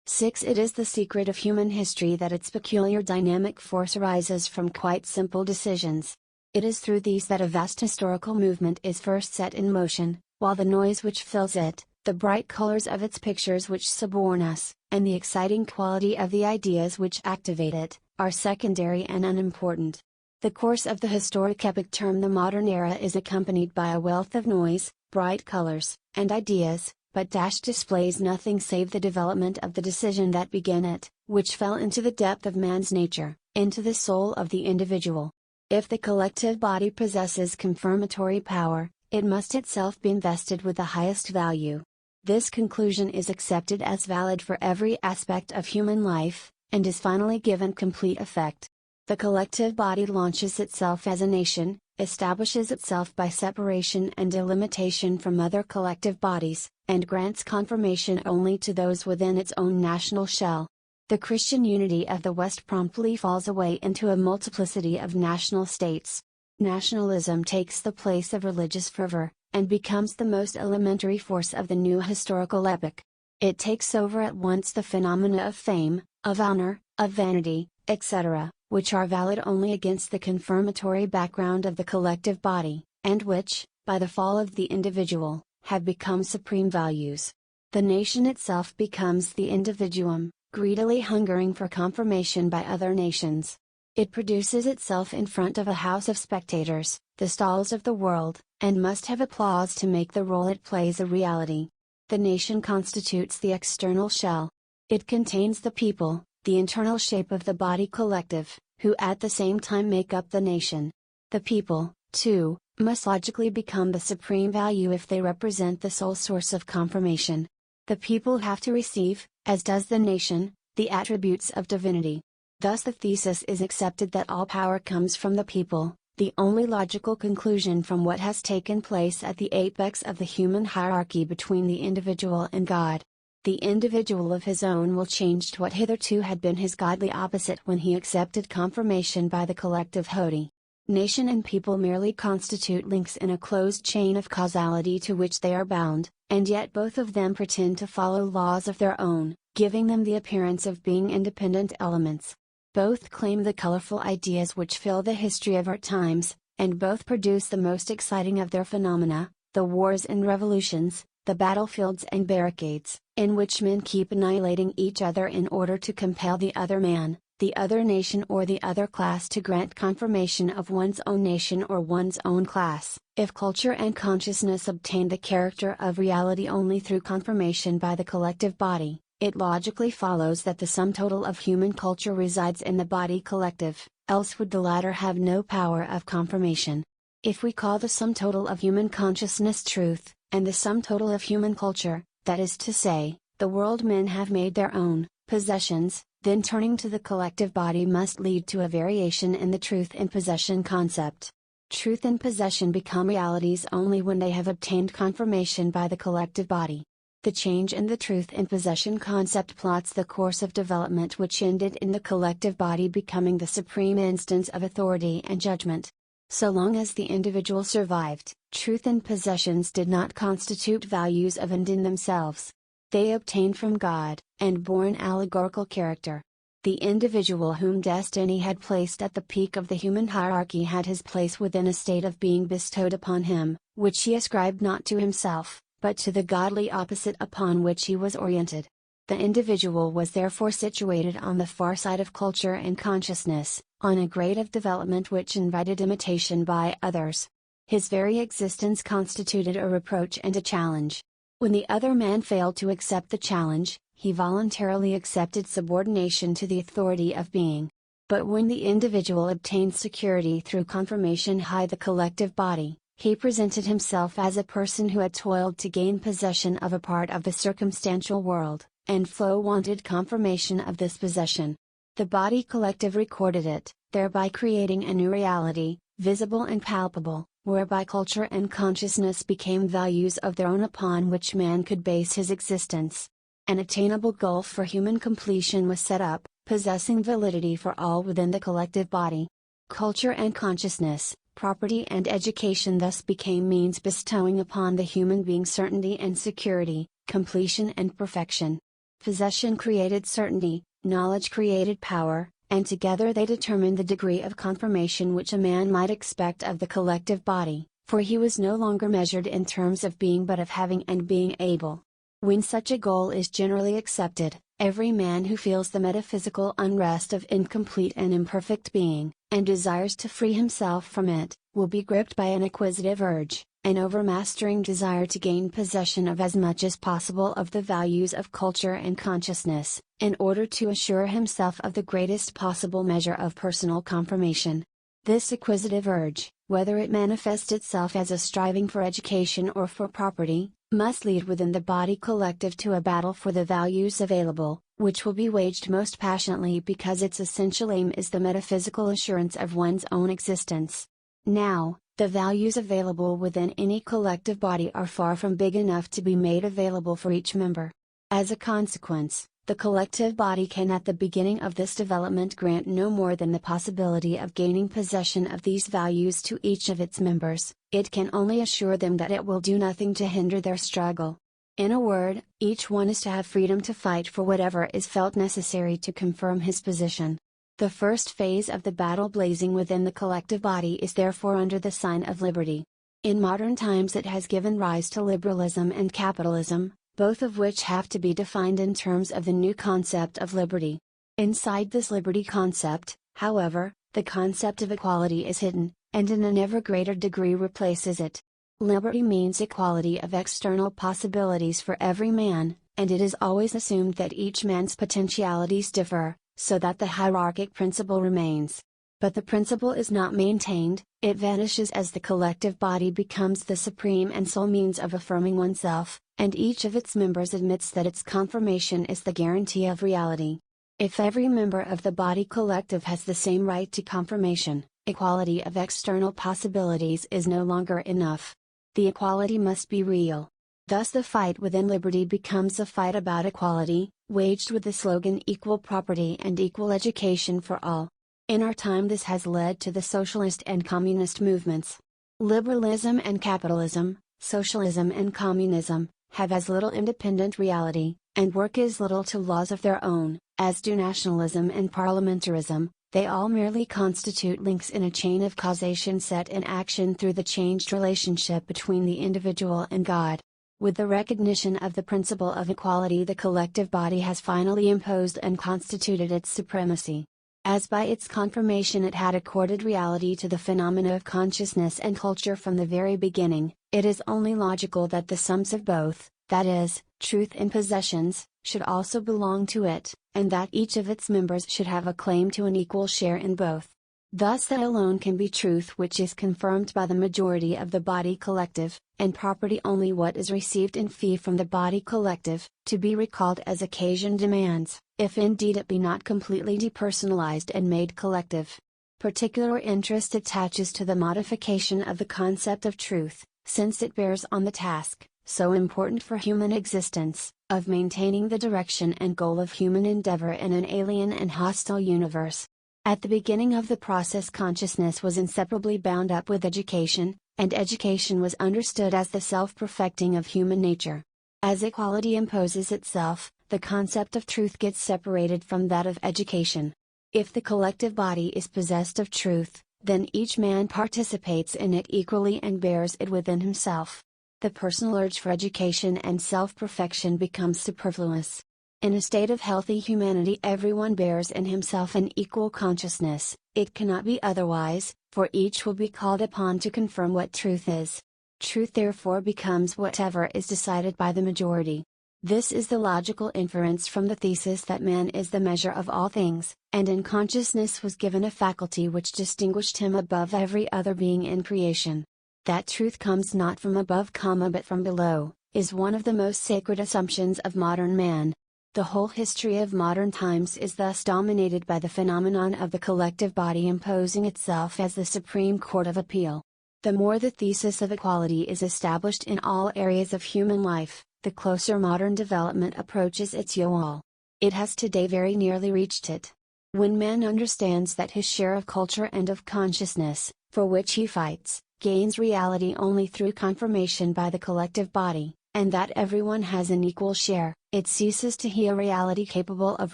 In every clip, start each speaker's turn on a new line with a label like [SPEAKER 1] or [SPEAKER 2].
[SPEAKER 1] 6. It is the secret of human history that its peculiar dynamic force arises from quite simple decisions. It is through these that a vast historical movement is first set in motion, while the noise which fills it, the bright colors of its pictures which suborn us, and the exciting quality of the ideas which activate it, are secondary and unimportant. The course of the historic epoch termed the modern era is accompanied by a wealth of noise, bright colors, and ideas, but displays nothing save the development of the decision that began it, which fell into the depth of man's nature, into the soul of the individual. If the collective body possesses confirmatory power, it must itself be invested with the highest value. This conclusion is accepted as valid for every aspect of human life, and is finally given complete effect. The collective body launches itself as a nation, establishes itself by separation and delimitation from other collective bodies, and grants confirmation only to those within its own national shell. The Christian unity of the West promptly falls away into a multiplicity of national states. Nationalism takes the place of religious fervor, and becomes the most elementary force of the new historical epoch. It takes over at once the phenomena of fame, of honor, of vanity, etc., which are valid only against the confirmatory background of the collective body, and which, by the fall of the individual, have become supreme values. The nation itself becomes the individuum, greedily hungering for confirmation by other nations. It produces itself in front of a house of spectators, the stalls of the world, and must have applause to make the role it plays a reality. The nation constitutes the external shell. It contains the people, the internal shape of the body collective, who at the same time make up the nation. The people, too, must logically become the supreme value if they represent the sole source of confirmation. The people have to receive, as does the nation, the attributes of divinity. Thus the thesis is accepted that all power comes from the people, the only logical conclusion from what has taken place at the apex of the human hierarchy between the individual and God. The individual of his own will change to what hitherto had been his godly opposite when he accepted confirmation by the collective Hodi. Nation and people merely constitute links in a closed chain of causality to which they are bound, and yet both of them pretend to follow laws of their own, giving them the appearance of being independent elements. Both claim the colorful ideas which fill the history of our times, and both produce the most exciting of their phenomena, the wars and revolutions, the battlefields and barricades, in which men keep annihilating each other in order to compel the other man, the other nation or the other class to grant confirmation of one's own nation or one's own class. If culture and consciousness obtain the character of reality only through confirmation by the collective body, it logically follows that the sum total of human culture resides in the body collective, else would the latter have no power of confirmation. If we call the sum total of human consciousness truth, and the sum total of human culture, that is to say, the world men have made their own, possessions, then turning to the collective body must lead to a variation in the truth and possession concept. Truth and possession become realities only when they have obtained confirmation by the collective body. The change in the truth and possession concept plots the course of development which ended in the collective body becoming the supreme instance of authority and judgment. So long as the individual survived, truth and possessions did not constitute values of and in themselves. They obtained from God, and bore an allegorical character. The individual whom destiny had placed at the peak of the human hierarchy had his place within a state of being bestowed upon him, which he ascribed not to himself, but to the godly opposite upon which he was oriented. The individual was therefore situated on the far side of culture and consciousness, on a grade of development which invited imitation by others. His very existence constituted a reproach and a challenge. When the other man failed to accept the challenge, he voluntarily accepted subordination to the authority of being. But when the individual obtained security through confirmation by the collective body, he presented himself as a person who had toiled to gain possession of a part of the circumstantial world, and flow wanted confirmation of this possession. The body collective recorded it, thereby creating a new reality, visible and palpable, whereby culture and consciousness became values of their own upon which man could base his existence. An attainable goal for human completion was set up, possessing validity for all within the collective body. Culture and consciousness, property and education thus became means bestowing upon the human being certainty and security, completion and perfection. Possession created certainty, knowledge created power, and together they determined the degree of confirmation which a man might expect of the collective body, for he was no longer measured in terms of being but of having and being able. When such a goal is generally accepted, every man who feels the metaphysical unrest of incomplete and imperfect being, and desires to free himself from it, will be gripped by an acquisitive urge, an overmastering desire to gain possession of as much as possible of the values of culture and consciousness, in order to assure himself of the greatest possible measure of personal confirmation. This acquisitive urge, whether it manifests itself as a striving for education or for property, must lead within the body collective to a battle for the values available, which will be waged most passionately because its essential aim is the metaphysical assurance of one's own existence. Now, the values available within any collective body are far from big enough to be made available for each member. As a consequence, the collective body can at the beginning of this development grant no more than the possibility of gaining possession of these values to each of its members. It can only assure them that it will do nothing to hinder their struggle. In a word, each one is to have freedom to fight for whatever is felt necessary to confirm his position. The first phase of the battle blazing within the collective body is therefore under the sign of liberty. In modern times it has given rise to liberalism and capitalism, both of which have to be defined in terms of the new concept of liberty. Inside this liberty concept, however, the concept of equality is hidden, and in an ever greater degree replaces it. Liberty means equality of external possibilities for every man, and it is always assumed that each man's potentialities differ, so that the hierarchic principle remains. But the principle is not maintained, it vanishes as the collective body becomes the supreme and sole means of affirming oneself, and each of its members admits that its confirmation is the guarantee of reality. If every member of the body collective has the same right to confirmation, equality of external possibilities is no longer enough. The equality must be real. Thus the fight within liberty becomes a fight about equality, waged with the slogan equal property and equal education for all. In our time this has led to the socialist and communist movements. Liberalism and capitalism, socialism and communism, have as little independent reality, and work as little to laws of their own, as do nationalism and parliamentarism. They all merely constitute links in a chain of causation set in action through the changed relationship between the individual and God. With the recognition of the principle of equality, the collective body has finally imposed and constituted its supremacy. As by its confirmation it had accorded reality to the phenomena of consciousness and culture from the very beginning, it is only logical that the sums of both, that is, truth and possessions, should also belong to it, and that each of its members should have a claim to an equal share in both. Thus that alone can be truth which is confirmed by the majority of the body collective, and property only what is received in fee from the body collective, to be recalled as occasion demands, if indeed it be not completely depersonalized and made collective. Particular interest attaches to the modification of the concept of truth, since it bears on the task, so important for human existence, of maintaining the direction and goal of human endeavor in an alien and hostile universe. At the beginning of the process consciousness was inseparably bound up with education, and education was understood as the self-perfecting of human nature. As equality imposes itself, the concept of truth gets separated from that of education. If the collective body is possessed of truth, then each man participates in it equally and bears it within himself. The personal urge for education and self-perfection becomes superfluous. In a state of healthy humanity everyone bears in himself an equal consciousness. It cannot be otherwise, for each will be called upon to confirm what truth is. Truth therefore becomes whatever is decided by the majority. This is the logical inference from the thesis that man is the measure of all things, and in consciousness was given a faculty which distinguished him above every other being in creation. That truth comes not from above, but from below, is one of the most sacred assumptions of modern man. The whole history of modern times is thus dominated by the phenomenon of the collective body imposing itself as the supreme court of appeal. The more the thesis of equality is established in all areas of human life, the closer modern development approaches its goal. It has today very nearly reached it. When man understands that his share of culture and of consciousness, for which he fights, gains reality only through confirmation by the collective body, and that everyone has an equal share, It ceases to be a reality capable of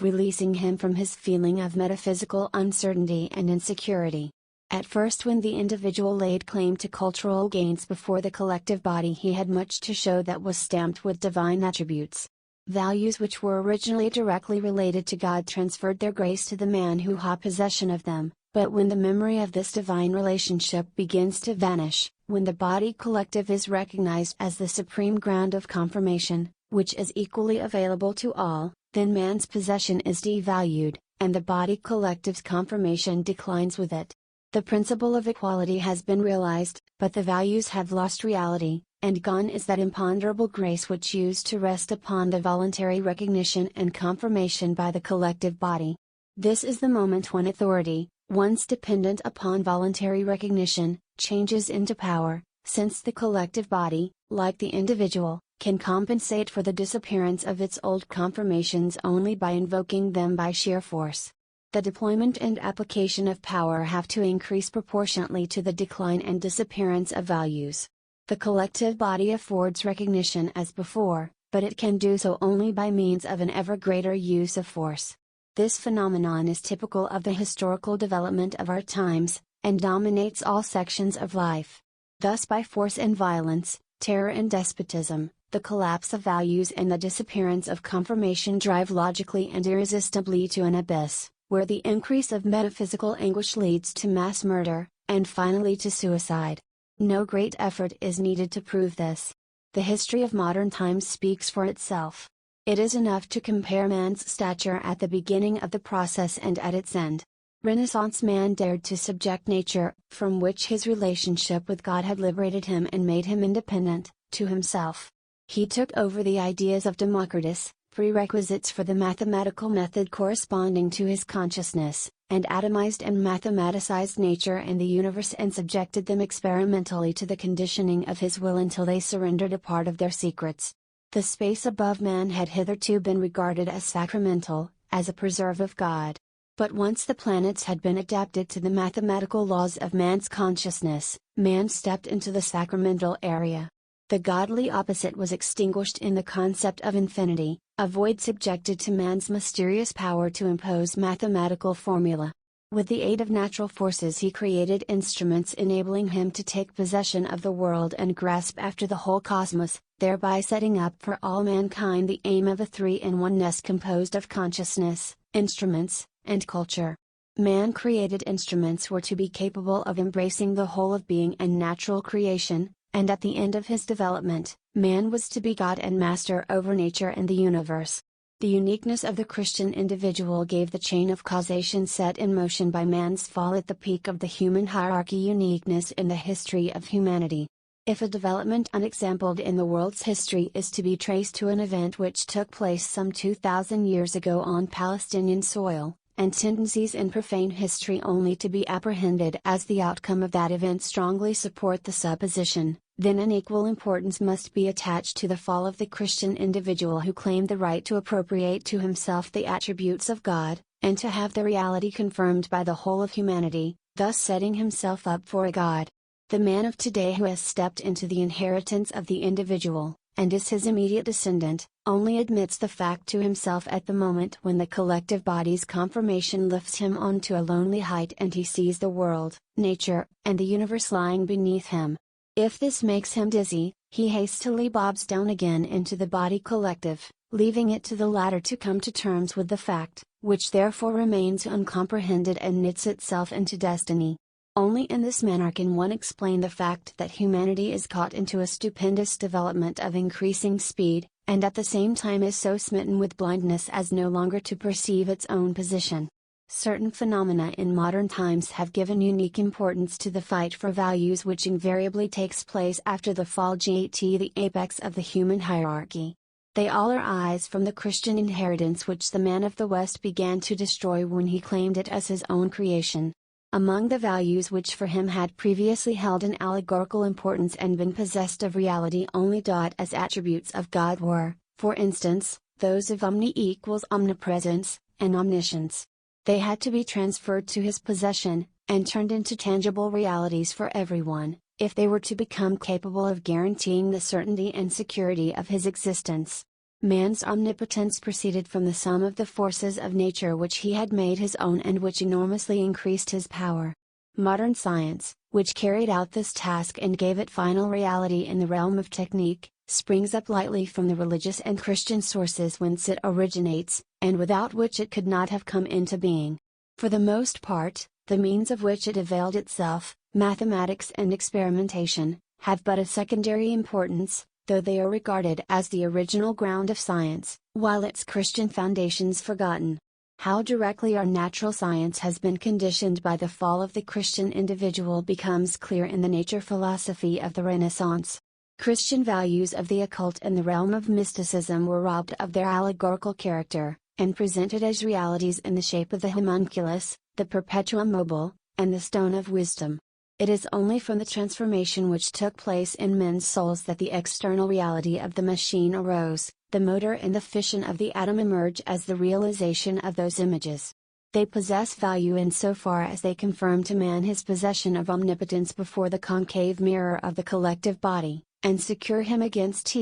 [SPEAKER 1] releasing him from his feeling of metaphysical uncertainty and insecurity. At first, when the individual laid claim to cultural gains before the collective body, he had much to show that was stamped with divine attributes. Values which were originally directly related to God transferred their grace to the man who had possession of them, but when the memory of this divine relationship begins to vanish, when the body collective is recognized as the supreme ground of confirmation, which is equally available to all, then man's possession is devalued, and the body collective's confirmation declines with it. The principle of equality has been realized, but the values have lost reality, and gone is that imponderable grace which used to rest upon the voluntary recognition and confirmation by the collective body. This is the moment when authority, once dependent upon voluntary recognition, changes into power, since the collective body, like the individual, can compensate for the disappearance of its old confirmations only by invoking them by sheer force. The deployment and application of power have to increase proportionately to the decline and disappearance of values. The collective body affords recognition as before, but it can do so only by means of an ever greater use of force. This phenomenon is typical of the historical development of our times, and dominates all sections of life. Thus, by force and violence, terror and despotism, the collapse of values and the disappearance of confirmation drive logically and irresistibly to an abyss, where the increase of metaphysical anguish leads to mass murder, and finally to suicide. No great effort is needed to prove this. The history of modern times speaks for itself. It is enough to compare man's stature at the beginning of the process and at its end. Renaissance man dared to subject nature, from which his relationship with God had liberated him and made him independent, to himself. He took over the ideas of Democritus, prerequisites for the mathematical method corresponding to his consciousness, and atomized and mathematicized nature and the universe and subjected them experimentally to the conditioning of his will until they surrendered a part of their secrets. The space above man had hitherto been regarded as sacramental, as a preserve of God. But once the planets had been adapted to the mathematical laws of man's consciousness, man stepped into the sacramental area. The godly opposite was extinguished in the concept of infinity, a void subjected to man's mysterious power to impose mathematical formula. With the aid of natural forces he created instruments enabling him to take possession of the world and grasp after the whole cosmos, thereby setting up for all mankind the aim of a three-in-oneness composed of consciousness, instruments, and culture. Man-created instruments were to be capable of embracing the whole of being and natural creation, and at the end of his development, man was to be God and master over nature and the universe. The uniqueness of the Christian individual gave the chain of causation set in motion by man's fall at the peak of the human hierarchy uniqueness in the history of humanity. If a development unexampled in the world's history is to be traced to an event which took place some 2,000 years ago on Palestinian soil, and tendencies in profane history only to be apprehended as the outcome of that event strongly support the supposition, then an equal importance must be attached to the fall of the Christian individual who claimed the right to appropriate to himself the attributes of God, and to have the reality confirmed by the whole of humanity, thus setting himself up for a God. The man of today who has stepped into the inheritance of the individual, and is his immediate descendant, only admits the fact to himself at the moment when the collective body's confirmation lifts him onto a lonely height and he sees the world, nature, and the universe lying beneath him. If this makes him dizzy, he hastily bobs down again into the body collective, leaving it to the latter to come to terms with the fact, which therefore remains uncomprehended and knits itself into destiny. Only in this manner can one explain the fact that humanity is caught into a stupendous development of increasing speed, and at the same time is so smitten with blindness as no longer to perceive its own position. Certain phenomena in modern times have given unique importance to the fight for values which invariably takes place after the fall, the apex of the human hierarchy. They all arise from the Christian inheritance which the man of the West began to destroy when he claimed it as his own creation. Among the values which for him had previously held an allegorical importance and been possessed of reality only as attributes of God were, for instance, those of omnipresence, and omniscience. They had to be transferred to his possession, and turned into tangible realities for everyone, if they were to become capable of guaranteeing the certainty and security of his existence. Man's omnipotence proceeded from the sum of the forces of nature which he had made his own and which enormously increased his power. Modern science, which carried out this task and gave it final reality in the realm of technique, springs up lightly from the religious and Christian sources whence it originates, and without which it could not have come into being. For the most part, the means of which it availed itself, mathematics and experimentation, have but a secondary importance, though they are regarded as the original ground of science, while its Christian foundations forgotten. How directly our natural science has been conditioned by the fall of the Christian individual becomes clear in the nature philosophy of the Renaissance. Christian values of the occult and the realm of mysticism were robbed of their allegorical character, and presented as realities in the shape of the homunculus, the perpetuum mobile, and the stone of wisdom. It is only from the transformation which took place in men's souls that the external reality of the machine arose, the motor and the fission of the atom emerge as the realization of those images. They possess value in so far as they confirm to man his possession of omnipotence before the concave mirror of the collective body, and secure him against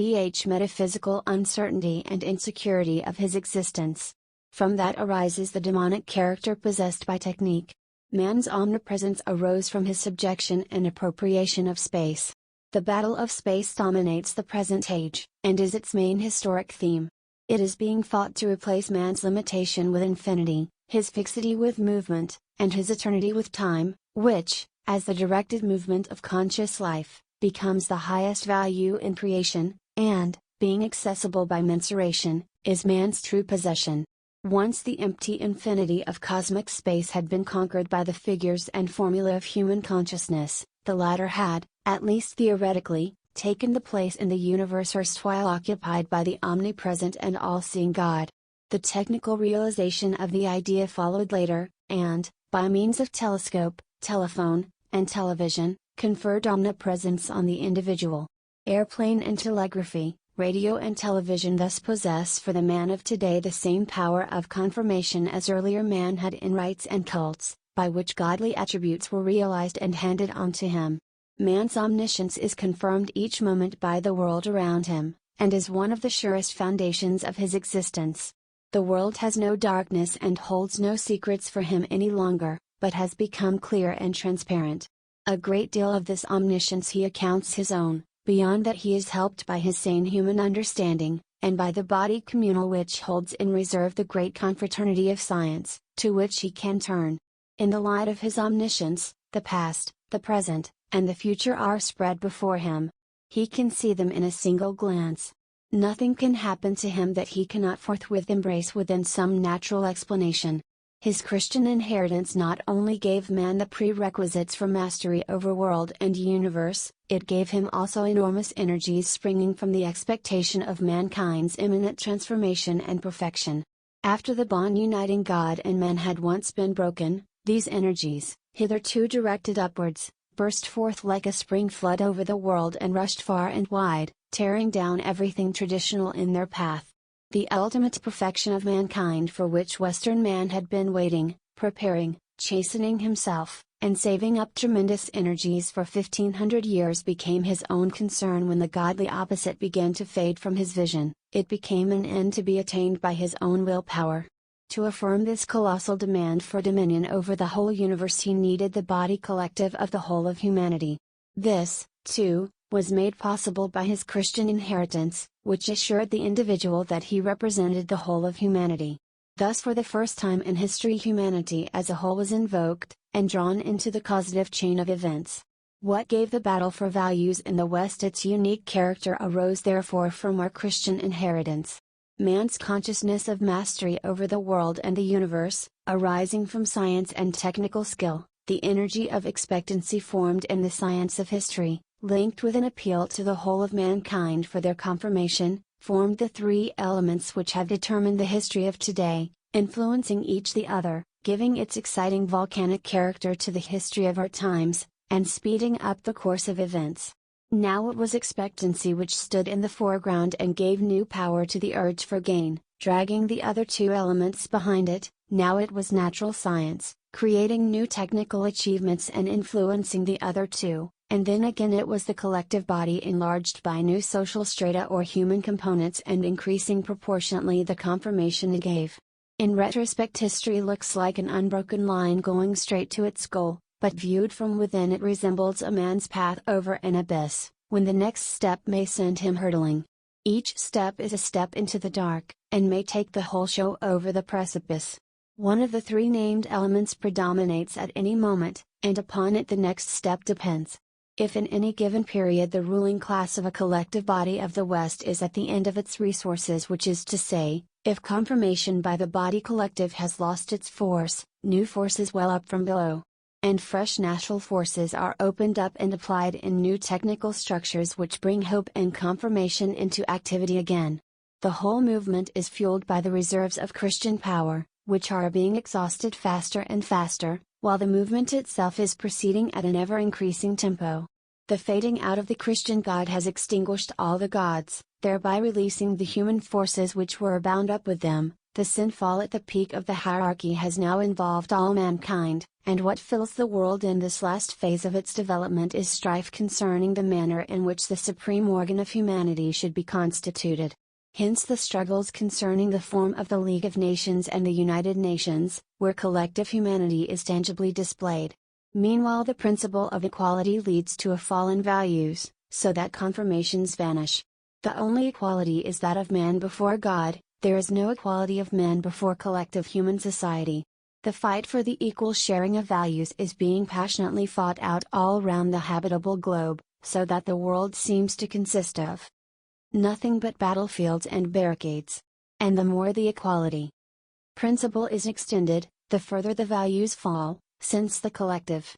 [SPEAKER 1] metaphysical uncertainty and insecurity of his existence. From that arises the demonic character possessed by technique. Man's omnipresence arose from his subjection and appropriation of space. The battle of space dominates the present age, and is its main historic theme. It is being fought to replace man's limitation with infinity, his fixity with movement, and his eternity with time, which, as the directed movement of conscious life, becomes the highest value in creation, and, being accessible by mensuration, is man's true possession. Once the empty infinity of cosmic space had been conquered by the figures and formula of human consciousness, the latter had, at least theoretically, taken the place in the universe erstwhile occupied by the omnipresent and all-seeing God. The technical realization of the idea followed later, and, by means of telescope, telephone, and television, conferred omnipresence on the individual. Airplane and telegraphy, radio and television thus possess for the man of today the same power of confirmation as earlier man had in rites and cults, by which godly attributes were realized and handed on to him. Man's omniscience is confirmed each moment by the world around him, and is one of the surest foundations of his existence. The world has no darkness and holds no secrets for him any longer, but has become clear and transparent. A great deal of this omniscience he accounts his own. Beyond that he is helped by his sane human understanding, and by the body communal which holds in reserve the great confraternity of science, to which he can turn. In the light of his omniscience, the past, the present, and the future are spread before him. He can see them in a single glance. Nothing can happen to him that he cannot forthwith embrace within some natural explanation. His Christian inheritance not only gave man the prerequisites for mastery over world and universe, it gave him also enormous energies springing from the expectation of mankind's imminent transformation and perfection. After the bond uniting God and man had once been broken, these energies, hitherto directed upwards, burst forth like a spring flood over the world and rushed far and wide, tearing down everything traditional in their path. The ultimate perfection of mankind for which Western man had been waiting, preparing, chastening himself, and saving up tremendous energies for 1500 years became his own concern when the godly opposite began to fade from his vision. It became an end to be attained by his own willpower. To affirm this colossal demand for dominion over the whole universe he needed the body collective of the whole of humanity. This, too, was made possible by his Christian inheritance, which assured the individual that he represented the whole of humanity. Thus for the first time in history humanity as a whole was invoked, and drawn into the causative chain of events. What gave the battle for values in the West its unique character arose therefore from our Christian inheritance. Man's consciousness of mastery over the world and the universe, arising from science and technical skill, the energy of expectancy formed in the science of history, linked with an appeal to the whole of mankind for their confirmation, formed the three elements which have determined the history of today, influencing each the other, giving its exciting volcanic character to the history of our times, and speeding up the course of events. Now it was expectancy which stood in the foreground and gave new power to the urge for gain, dragging the other two elements behind it. Now it was natural science, creating new technical achievements and influencing the other two, and then again it was the collective body enlarged by new social strata or human components and increasing proportionately the conformation it gave. In retrospect, history looks like an unbroken line going straight to its goal, but viewed from within it resembles a man's path over an abyss, when the next step may send him hurtling. Each step is a step into the dark, and may take the whole show over the precipice. One of the three named elements predominates at any moment, and upon it the next step depends. If in any given period the ruling class of a collective body of the West is at the end of its resources, which is to say, if confirmation by the body collective has lost its force, new forces well up from below. And fresh natural forces are opened up and applied in new technical structures which bring hope and confirmation into activity again. The whole movement is fueled by the reserves of Christian power, which are being exhausted faster and faster, while the movement itself is proceeding at an ever-increasing tempo. The fading out of the Christian God has extinguished all the gods, thereby releasing the human forces which were bound up with them. The sinfall at the peak of the hierarchy has now involved all mankind, and what fills the world in this last phase of its development is strife concerning the manner in which the supreme organ of humanity should be constituted. Hence the struggles concerning the form of the League of Nations and the United Nations, where collective humanity is tangibly displayed. Meanwhile, the principle of equality leads to a fall in values, so that confirmations vanish. The only equality is that of man before God. There is no equality of men before collective human society. The fight for the equal sharing of values is being passionately fought out all round the habitable globe, so that the world seems to consist of nothing but battlefields and barricades. And the more the equality principle is extended, the further the values fall, since the collective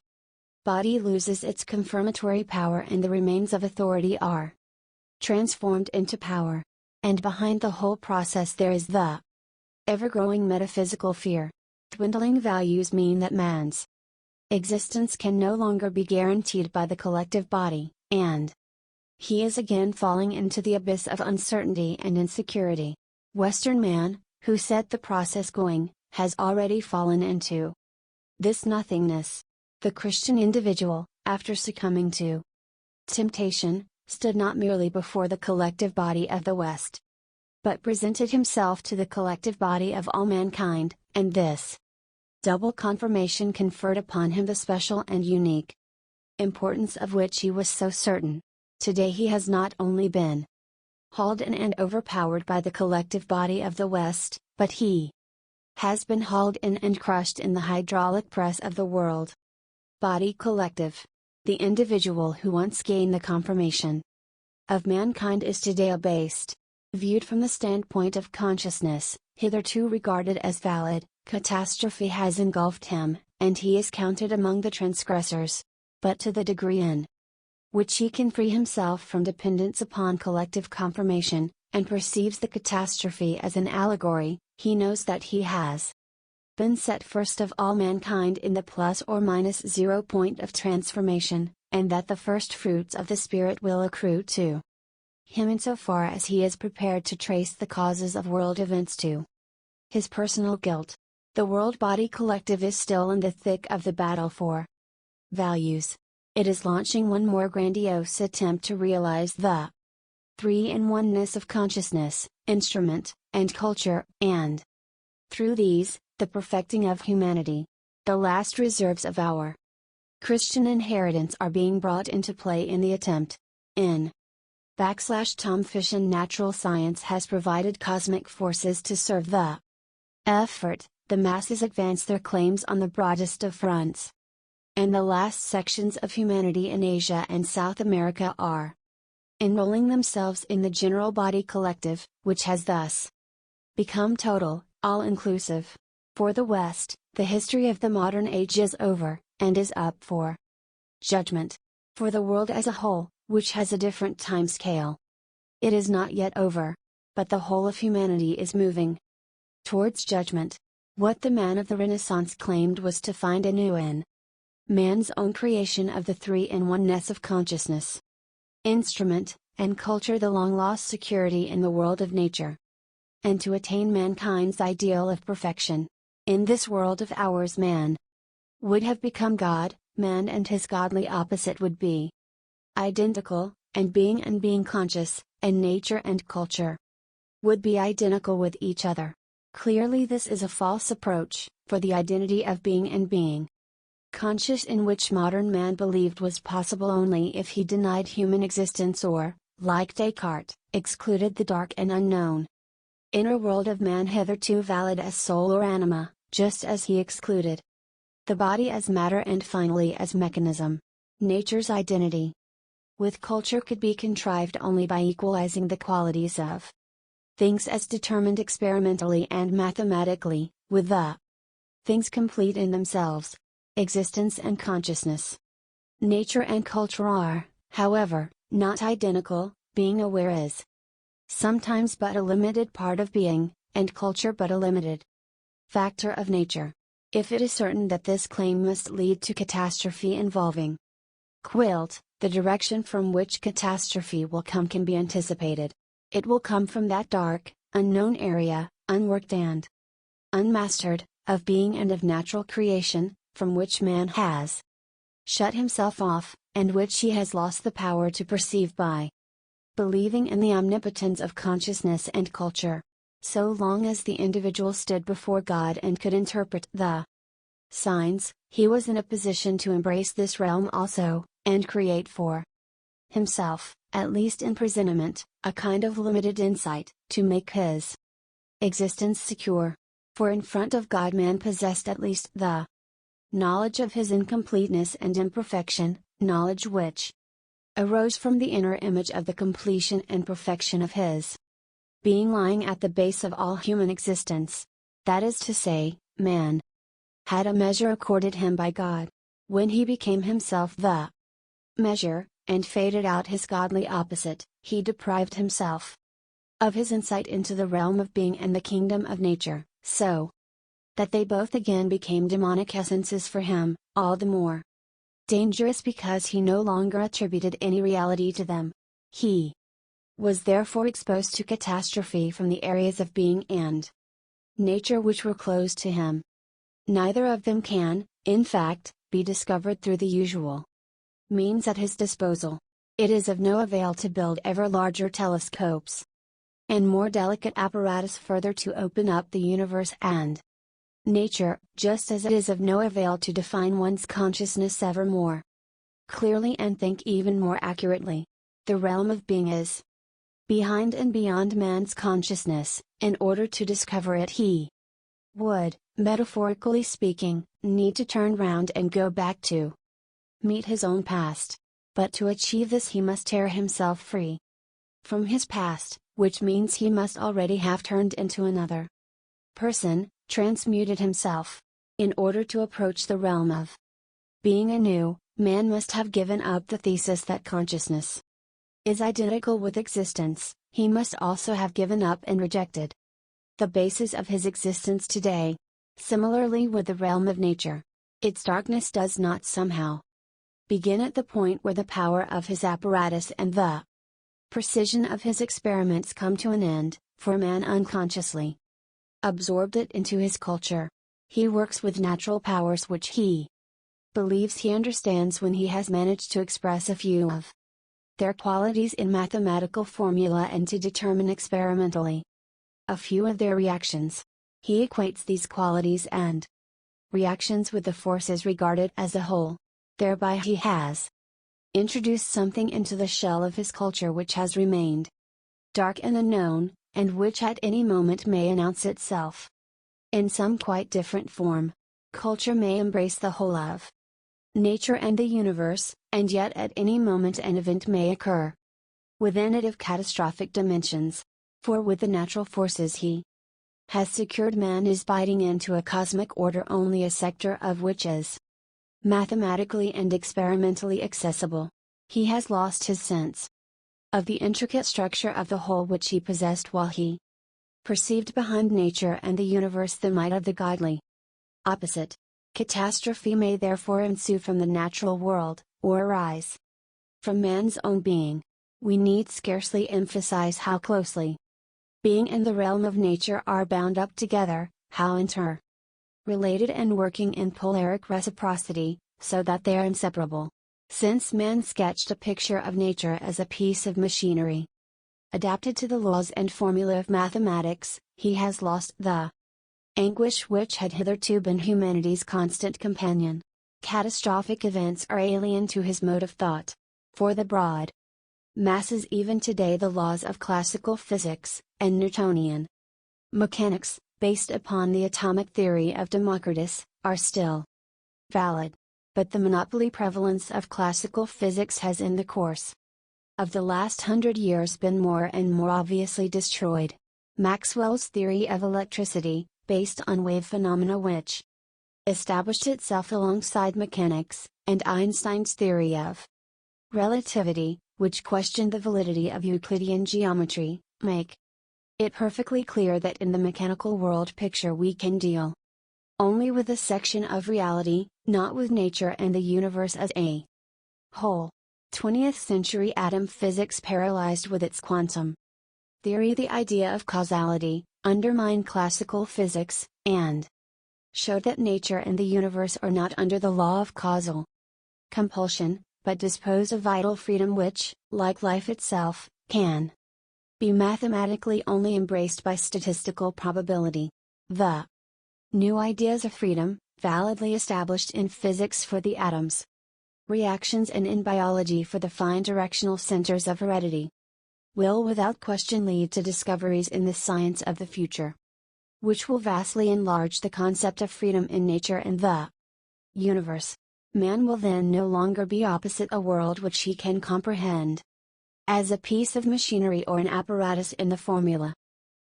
[SPEAKER 1] body loses its confirmatory power and the remains of authority are transformed into power. And behind the whole process there is the ever-growing metaphysical fear. Dwindling values mean that man's existence can no longer be guaranteed by the collective body, and he is again falling into the abyss of uncertainty and insecurity. Western man, who set the process going, has already fallen into this nothingness. The Christian individual, after succumbing to temptation, stood not merely before the collective body of the West, but presented himself to the collective body of all mankind, and this double confirmation conferred upon him the special and unique importance of which he was so certain. Today he has not only been hauled in and overpowered by the collective body of the West, but he has been hauled in and crushed in the hydraulic press of the world body collective. The individual who once gained the confirmation of mankind is today abased. Viewed from the standpoint of consciousness, hitherto regarded as valid, catastrophe has engulfed him, and he is counted among the transgressors. But to the degree in which he can free himself from dependence upon collective confirmation, and perceives the catastrophe as an allegory, he knows that he has been set first of all mankind in the plus or minus 0 point of transformation, and that the first fruits of the Spirit will accrue to him insofar as he is prepared to trace the causes of world events to his personal guilt. The world body collective is still in the thick of the battle for values. It is launching one more grandiose attempt to realize the three-in-oneness of consciousness, instrument, and culture, and through these, the perfecting of humanity. The last reserves of our Christian inheritance are being brought into play in the attempt. In Tom Fission, natural science has provided cosmic forces to serve the effort. The masses advance their claims on the broadest of fronts. And the last sections of humanity in Asia and South America are enrolling themselves in the general body collective, which has thus become total, all-inclusive. For the West, the history of the modern age is over, and is up for judgment. For the world as a whole, which has a different time scale, it is not yet over. But the whole of humanity is moving towards judgment. What the man of the Renaissance claimed was to find anew in man's own creation of the three-in-oneness of consciousness, instrument, and culture the long-lost security in the world of nature, and to attain mankind's ideal of perfection. In this world of ours man would have become God, man and his godly opposite would be identical, and being conscious, and nature and culture would be identical with each other. Clearly this is a false approach, for the identity of being conscious in which modern man believed was possible only if he denied human existence or, like Descartes, excluded the dark and unknown inner world of man hitherto valid as soul or anima, just as he excluded the body as matter and finally as mechanism. Nature's identity with culture could be contrived only by equalizing the qualities of things as determined experimentally and mathematically, with the things complete in themselves, existence and consciousness. Nature and culture are, however, not identical. Being aware is sometimes but a limited part of being, and culture but a limited factor of nature. If it is certain that this claim must lead to catastrophe involving quilt, the direction from which catastrophe will come can be anticipated. It will come from that dark, unknown area, unworked and unmastered, of being and of natural creation, from which man has shut himself off, and which he has lost the power to perceive by believing in the omnipotence of consciousness and culture. So long as the individual stood before God and could interpret the signs, he was in a position to embrace this realm also, and create for himself, at least in presentiment, a kind of limited insight, to make his existence secure. For in front of God man possessed at least the knowledge of his incompleteness and imperfection, knowledge which arose from the inner image of the completion and perfection of his being lying at the base of all human existence. That is to say, man had a measure accorded him by God. When he became himself the measure, and faded out his godly opposite, he deprived himself of his insight into the realm of being and the kingdom of nature, so that they both again became demonic essences for him, all the more dangerous because he no longer attributed any reality to them. He was therefore exposed to catastrophe from the areas of being and nature which were closed to him. Neither of them can, in fact, be discovered through the usual means at his disposal. It is of no avail to build ever larger telescopes and more delicate apparatus further to open up the universe and nature, just as it is of no avail to define one's consciousness ever more clearly and think even more accurately. The realm of being is behind and beyond man's consciousness. In order to discover it he would, metaphorically speaking, need to turn round and go back to meet his own past. But to achieve this he must tear himself free from his past, which means he must already have turned into another person, transmuted himself. In order to approach the realm of being anew, man must have given up the thesis that consciousness is identical with existence. He must also have given up and rejected the basis of his existence today. Similarly with the realm of nature. Its darkness does not somehow begin at the point where the power of his apparatus and the precision of his experiments come to an end, for man unconsciously absorbed it into his culture. He works with natural powers which he believes he understands when he has managed to express a few of their qualities in mathematical formula and to determine experimentally a few of their reactions. He equates these qualities and reactions with the forces regarded as a whole. Thereby he has introduced something into the shell of his culture which has remained dark and unknown, and which at any moment may announce itself in some quite different form. Culture may embrace the whole of nature and the universe, and yet at any moment an event may occur within it of catastrophic dimensions. For with the natural forces he has secured, man is biting into a cosmic order only a sector of which is mathematically and experimentally accessible. He has lost his sense of the intricate structure of the whole which he possessed while he perceived behind nature and the universe the might of the godly opposite. Catastrophe may therefore ensue from the natural world, or arise from man's own being. We need scarcely emphasize how closely being and the realm of nature are bound up together, how related and working in polaric reciprocity, so that they are inseparable. Since man sketched a picture of nature as a piece of machinery, adapted to the laws and formula of mathematics, he has lost the anguish which had hitherto been humanity's constant companion. Catastrophic events are alien to his mode of thought. For the broad masses even today the laws of classical physics, and Newtonian mechanics, based upon the atomic theory of Democritus, are still valid. But the monopoly prevalence of classical physics has in the course of the last 100 years been more and more obviously destroyed. Maxwell's theory of electricity, based on wave phenomena which established itself alongside mechanics, and Einstein's theory of relativity, which questioned the validity of Euclidean geometry, make it perfectly clear that in the mechanical world picture we can deal only with a section of reality, not with nature and the universe as a whole. 20th century atom physics paralyzed with its quantum theory the idea of causality, undermined classical physics, and showed that nature and the universe are not under the law of causal compulsion, but dispose of vital freedom which, like life itself, can be mathematically only embraced by statistical probability. The new ideas of freedom, validly established in physics for the atoms, reactions and in biology for the fine directional centers of heredity, will without question lead to discoveries in the science of the future, which will vastly enlarge the concept of freedom in nature and the universe. Man will then no longer be opposite a world which he can comprehend as a piece of machinery or an apparatus in the formula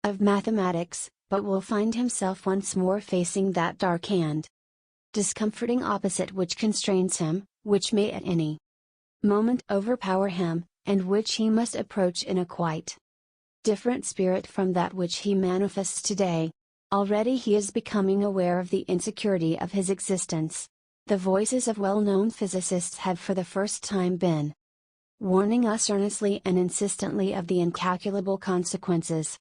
[SPEAKER 1] of mathematics, but will find himself once more facing that dark and discomforting opposite which constrains him, which may at any moment overpower him, and which he must approach in a quite different spirit from that which he manifests today. Already he is becoming aware of the insecurity of his existence. The voices of well-known physicists have for the first time been warning us earnestly and insistently of the incalculable consequences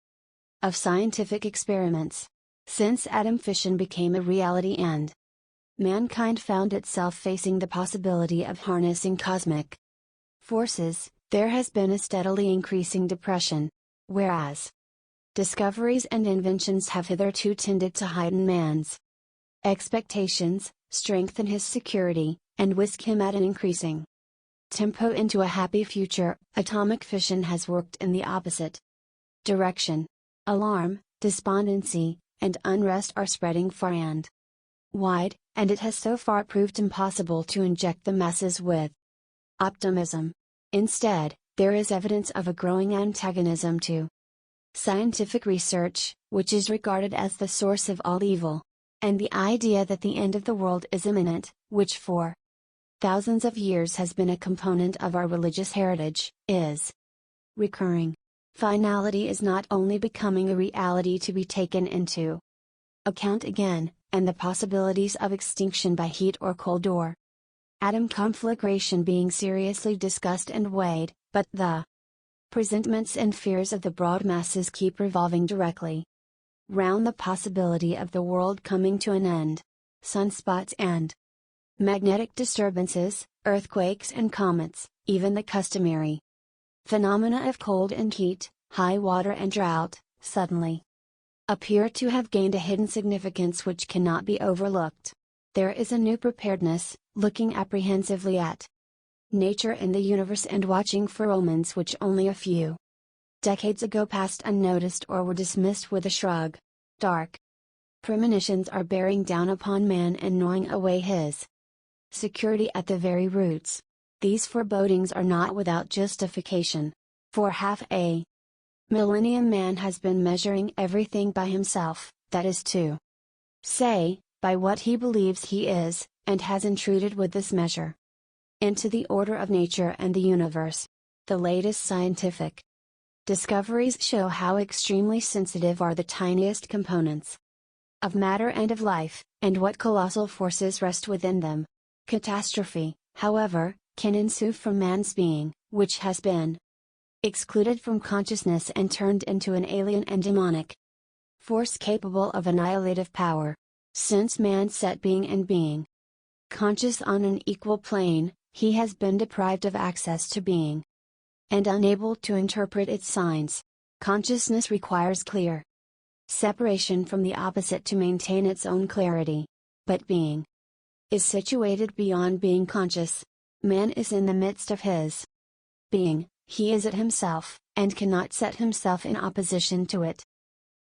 [SPEAKER 1] of scientific experiments. Since atom fission became a reality and mankind found itself facing the possibility of harnessing cosmic forces, there has been a steadily increasing depression, whereas discoveries and inventions have hitherto tended to heighten man's expectations, strengthen his security, and whisk him at an increasing tempo into a happy future, atomic fission has worked in the opposite direction. Alarm, despondency, and unrest are spreading far and wide, and it has so far proved impossible to inject the masses with optimism. Instead, there is evidence of a growing antagonism to scientific research, which is regarded as the source of all evil, and the idea that the end of the world is imminent, which for thousands of years has been a component of our religious heritage, is recurring. Finality is not only becoming a reality to be taken into account again, and the possibilities of extinction by heat or cold or atom conflagration being seriously discussed and weighed, but the presentiments and fears of the broad masses keep revolving directly round the possibility of the world coming to an end. Sunspots and magnetic disturbances, earthquakes and comets, even the customary phenomena of cold and heat, high water and drought, suddenly appear to have gained a hidden significance which cannot be overlooked. There is a new preparedness, looking apprehensively at nature and the universe and watching for omens which only a few decades ago passed unnoticed or were dismissed with a shrug. Dark premonitions are bearing down upon man and gnawing away his security at the very roots. These forebodings are not without justification. For half a millennium man has been measuring everything by himself, that is to say, by what he believes he is, and has intruded with this measure into the order of nature and the universe. The latest scientific discoveries show how extremely sensitive are the tiniest components of matter and of life, and what colossal forces rest within them. Catastrophe, however, can ensue from man's being, which has been excluded from consciousness and turned into an alien and demonic force capable of annihilative power. Since man set being and being Conscious on an equal plane, he has been deprived of access to being. And unable to interpret its signs. Consciousness requires clear separation from the opposite to maintain its own clarity. But being is situated beyond being conscious. Man is in the midst of his being, he is it himself, and cannot set himself in opposition to it.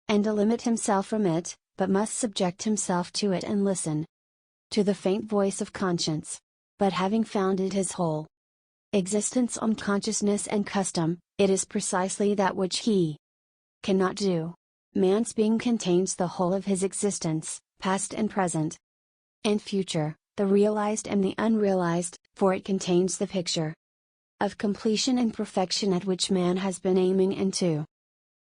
[SPEAKER 1] And delimit himself from it, but must subject himself to it and listen to the faint voice of conscience. But having founded his whole existence on consciousness and custom, it is precisely that which he cannot do. Man's being contains the whole of his existence, past and present, and future, the realized and the unrealized, for it contains the picture of completion and perfection at which man has been aiming and to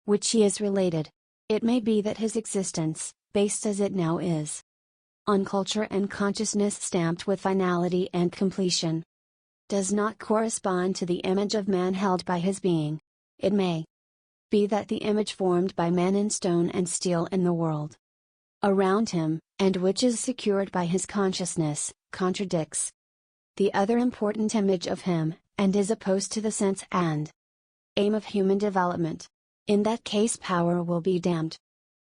[SPEAKER 1] which he is related. It may be that his existence, based as it now is on culture and consciousness stamped with finality and completion, does not correspond to the image of man held by his being. It may be that the image formed by man in stone and steel in the world around him, and which is secured by his consciousness, contradicts the other important image of him, and is opposed to the sense and aim of human development. In that case power will be dammed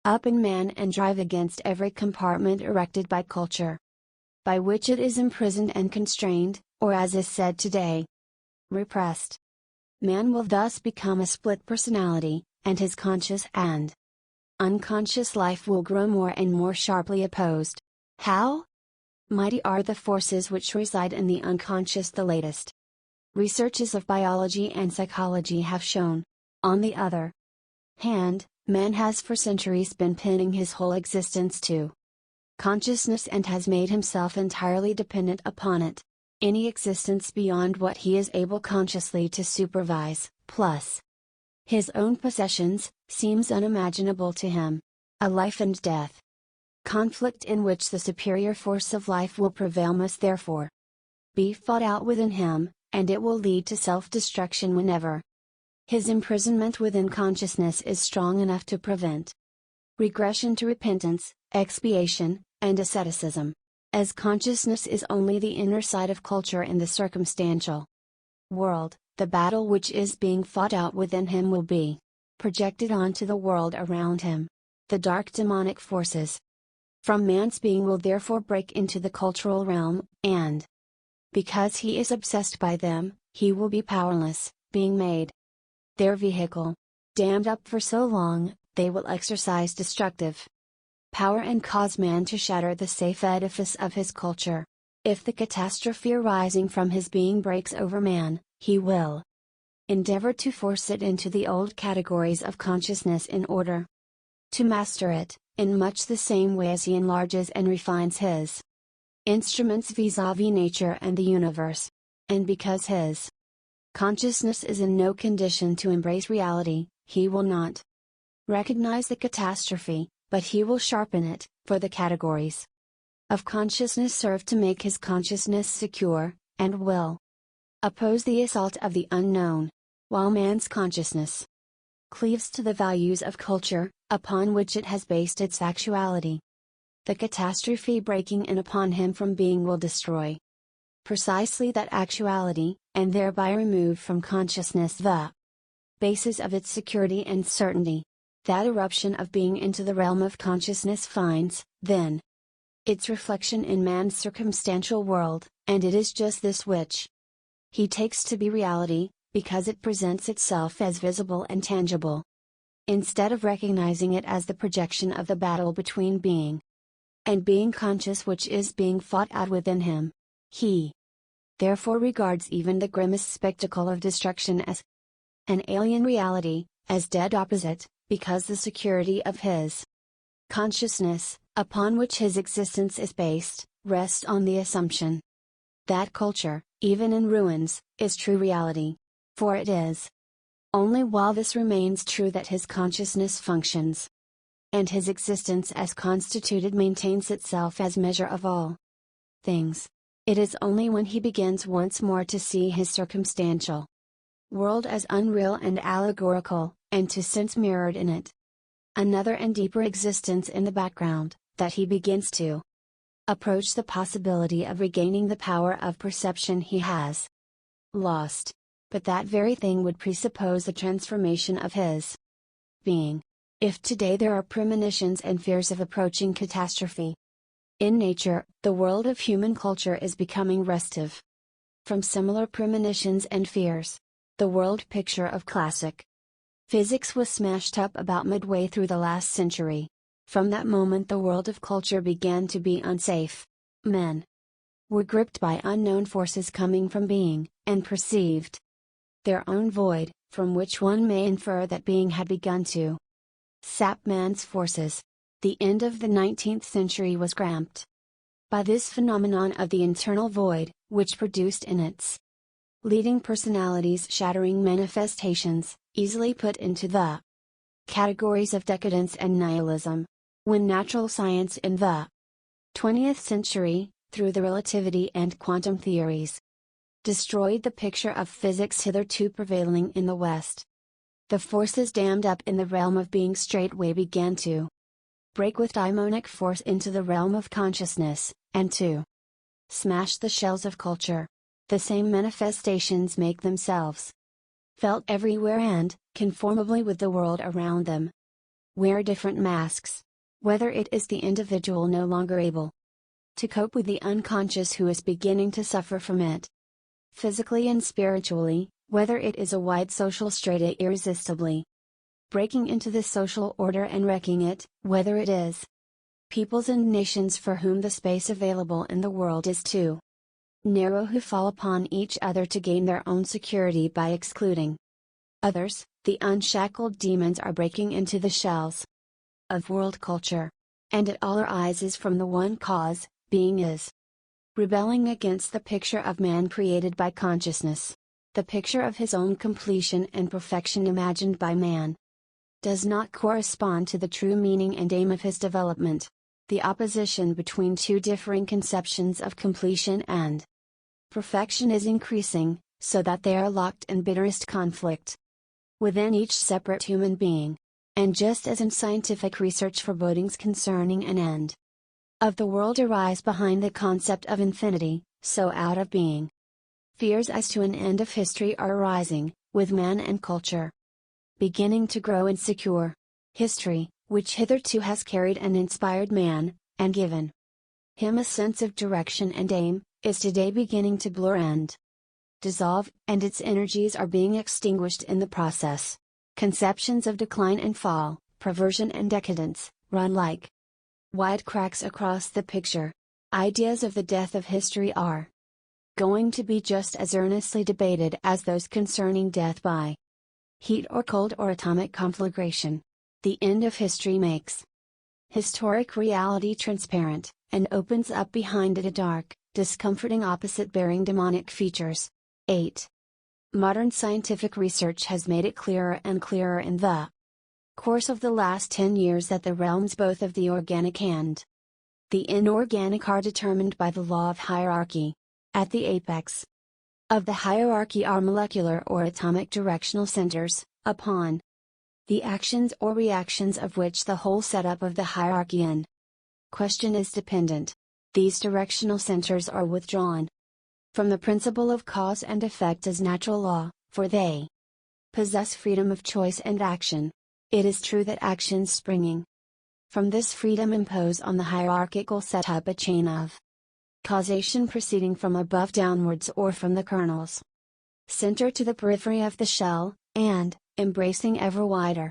[SPEAKER 1] up in man and drive against every compartment erected by culture, by which it is imprisoned and constrained, or as is said today, repressed. Man will thus become a split personality, and his conscious and unconscious life will grow more and more sharply opposed. How mighty are the forces which reside in the unconscious! The latest researches of biology and psychology have shown. On the other hand, man has for centuries been pinning his whole existence to consciousness and has made himself entirely dependent upon it. Any existence beyond what he is able consciously to supervise, plus his own possessions, seems unimaginable to him. A life and death conflict in which the superior force of life will prevail must therefore be fought out within him, and it will lead to self-destruction whenever his imprisonment within consciousness is strong enough to prevent regression to repentance, expiation, and asceticism. As consciousness is only the inner side of culture in the circumstantial world, the battle which is being fought out within him will be projected onto the world around him. The dark demonic forces from man's being will therefore break into the cultural realm, and because he is obsessed by them, he will be powerless, being made their vehicle. Dammed up for so long, they will exercise destructive power and cause man to shatter the safe edifice of his culture. If the catastrophe arising from his being breaks over man, he will endeavor to force it into the old categories of consciousness in order to master it, in much the same way as he enlarges and refines his instruments vis-a-vis nature and the universe. And because his consciousness is in no condition to embrace reality, he will not recognize the catastrophe, but he will sharpen it, for the categories of consciousness serve to make his consciousness secure, and will oppose the assault of the unknown. While man's consciousness cleaves to the values of culture, upon which it has based its actuality, the catastrophe breaking in upon him from being will destroy precisely that actuality, and thereby remove from consciousness the basis of its security and certainty. That eruption of being into the realm of consciousness finds, then, its reflection in man's circumstantial world, and it is just this which he takes to be reality, because it presents itself as visible and tangible, instead of recognizing it as the projection of the battle between being and being conscious which is being fought out within him. He therefore regards even the grimmest spectacle of destruction as an alien reality, as dead opposite, because the security of his consciousness, upon which his existence is based, rests on the assumption that culture, even in ruins, is true reality. For it is only while this remains true that his consciousness functions, and his existence as constituted maintains itself as measure of all things. It is only when he begins once more to see his circumstantial world as unreal and allegorical, and to sense mirrored in it another and deeper existence in the background, that he begins to approach the possibility of regaining the power of perception he has lost. But that very thing would presuppose a transformation of his being. If today there are premonitions and fears of approaching catastrophe in nature, the world of human culture is becoming restive from similar premonitions and fears. The world picture of classic physics was smashed up about midway through the last century. From that moment the world of culture began to be unsafe. Men were gripped by unknown forces coming from being, and perceived their own void, from which one may infer that being had begun to sap man's forces. The end of the 19th century was cramped by this phenomenon of the internal void, which produced in its leading personalities shattering manifestations, easily put into the categories of decadence and nihilism. When natural science in the 20th century, through the relativity and quantum theories, destroyed the picture of physics hitherto prevailing in the West, the forces dammed up in the realm of being straightway began to break with daimonic force into the realm of consciousness, and to smash the shells of culture. The same manifestations make themselves felt everywhere and, conformably with the world around them, wear different masks. Whether it is the individual no longer able to cope with the unconscious who is beginning to suffer from it, physically and spiritually, whether it is a wide social strata irresistibly breaking into the social order and wrecking it, whether it is peoples and nations for whom the space available in the world is too narrow, who fall upon each other to gain their own security by excluding others, the unshackled demons are breaking into the shells of world culture. And it all arises from the one cause: being is rebelling against the picture of man created by consciousness. The picture of his own completion and perfection imagined by man does not correspond to the true meaning and aim of his development. The opposition between two differing conceptions of completion and perfection is increasing, so that they are locked in bitterest conflict within each separate human being. And just as in scientific research forebodings concerning an end of the world arise behind the concept of infinity, so out of being, fears as to an end of history are arising, with man and culture beginning to grow insecure. History, which hitherto has carried and inspired man, and given him a sense of direction and aim, is today beginning to blur and dissolve, and its energies are being extinguished in the process. Conceptions of decline and fall, perversion and decadence, run like wide cracks across the picture. Ideas of the death of history are going to be just as earnestly debated as those concerning death by heat or cold or atomic conflagration. The end of history makes historic reality transparent, and opens up behind it a dark, discomforting opposite bearing demonic features. 8. Modern scientific research has made it clearer and clearer in the course of the last 10 years that the realms both of the organic and the inorganic are determined by the law of hierarchy. At the apex of the hierarchy are molecular or atomic directional centers, upon the actions or reactions of which the whole setup of the hierarchy in question is dependent. These directional centers are withdrawn from the principle of cause and effect as natural law, for they possess freedom of choice and action. It is true that actions springing from this freedom impose on the hierarchical setup a chain of causation proceeding from above downwards or from the kernel's center to the periphery of the shell, and, embracing ever wider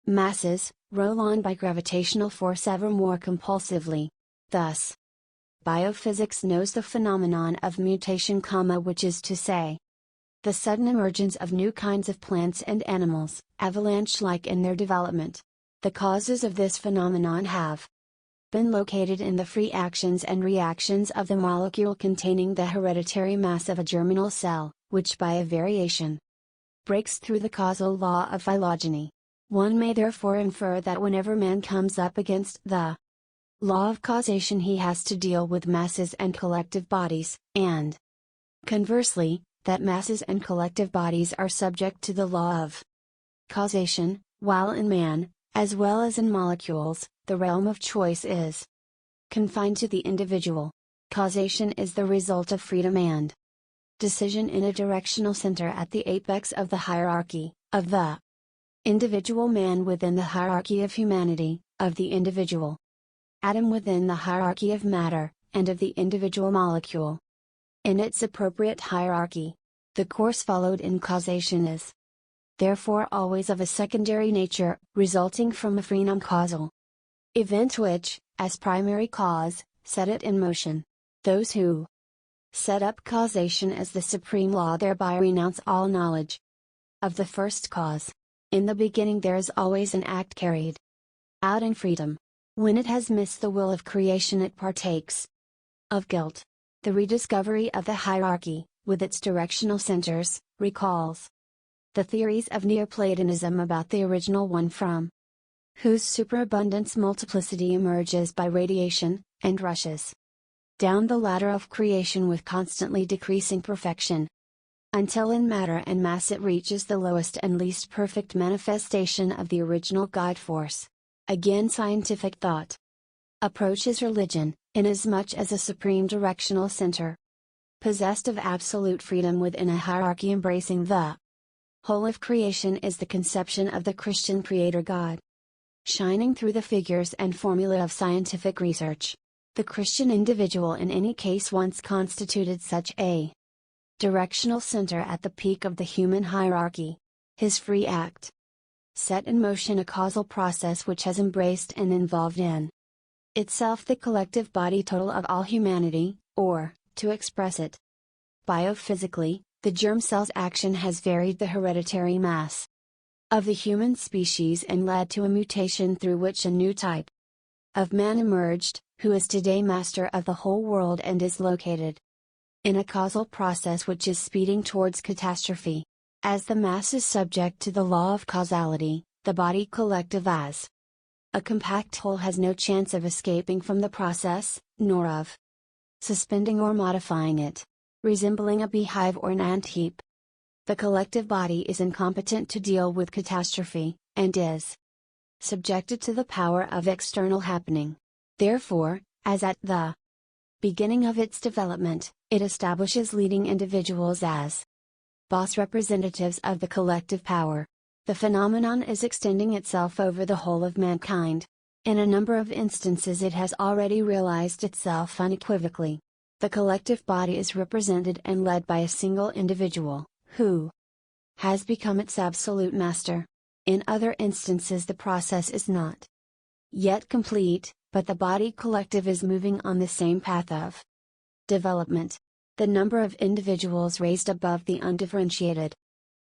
[SPEAKER 1] masses, roll on by gravitational force ever more compulsively. Thus, biophysics knows the phenomenon of mutation, which is to say, the sudden emergence of new kinds of plants and animals, avalanche-like in their development. The causes of this phenomenon have been located in the free actions and reactions of the molecule containing the hereditary mass of a germinal cell, which by a variation breaks through the causal law of phylogeny. One may therefore infer that whenever man comes up against the law of causation he has to deal with masses and collective bodies, and conversely, that masses and collective bodies are subject to the law of causation, while in man, as well as in molecules, the realm of choice is confined to the individual. Causation is the result of freedom and decision in a directional center at the apex of the hierarchy, of the individual man within the hierarchy of humanity, of the individual atom within the hierarchy of matter, and of the individual molecule. In its appropriate hierarchy, the course followed in causation is therefore always of a secondary nature, resulting from a free non-causal event which, as primary cause, set it in motion. Those who set up causation as the supreme law thereby renounce all knowledge of the first cause. In the beginning there is always an act carried out in freedom. When it has missed the will of creation it partakes of guilt. The rediscovery of the hierarchy, with its directional centers, recalls the theories of Neoplatonism about the original one from whose superabundance multiplicity emerges by radiation, and rushes down the ladder of creation with constantly decreasing perfection, until in matter and mass it reaches the lowest and least perfect manifestation of the original guide force. Again scientific thought approaches religion, inasmuch as a supreme directional center, possessed of absolute freedom within a hierarchy embracing the whole of creation, is the conception of the Christian Creator God. Shining through the figures and formula of scientific research, the Christian individual in any case once constituted such a directional center at the peak of the human hierarchy. His free act set in motion a causal process which has embraced and involved in itself the collective body total of all humanity, or, to express it biophysically, the germ cell's action has varied the hereditary mass of the human species and led to a mutation through which a new type of man emerged, who is today master of the whole world and is located in a causal process which is speeding towards catastrophe. As the mass is subject to the law of causality, the body collective as a compact whole has no chance of escaping from the process, nor of suspending or modifying it. Resembling a beehive or an ant heap, the collective body is incompetent to deal with catastrophe, and is subjected to the power of external happening. Therefore, as at the beginning of its development, it establishes leading individuals as boss representatives of the collective power. The phenomenon is extending itself over the whole of mankind. In a number of instances it has already realized itself unequivocally. The collective body is represented and led by a single individual, who has become its absolute master. In other instances the process is not yet complete, but the body collective is moving on the same path of development. The number of individuals raised above the undifferentiated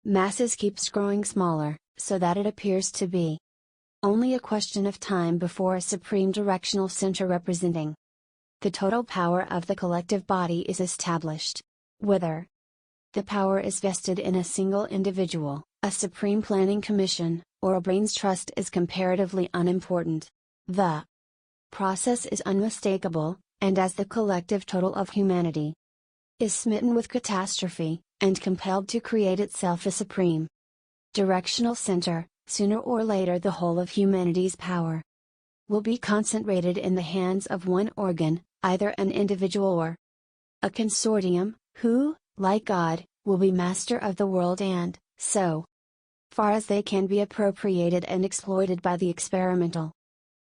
[SPEAKER 1] masses keeps growing smaller, so that it appears to be only a question of time before a supreme directional center representing the total power of the collective body is established. Whether the power is vested in a single individual, a supreme planning commission, or a brains trust is comparatively unimportant. The process is unmistakable, and as the collective total of humanity is smitten with catastrophe, and compelled to create itself a supreme directional center, sooner or later the whole of humanity's power will be concentrated in the hands of one organ, either an individual or a consortium, who, like God, will be master of the world and, so far as they can be appropriated and exploited by the experimental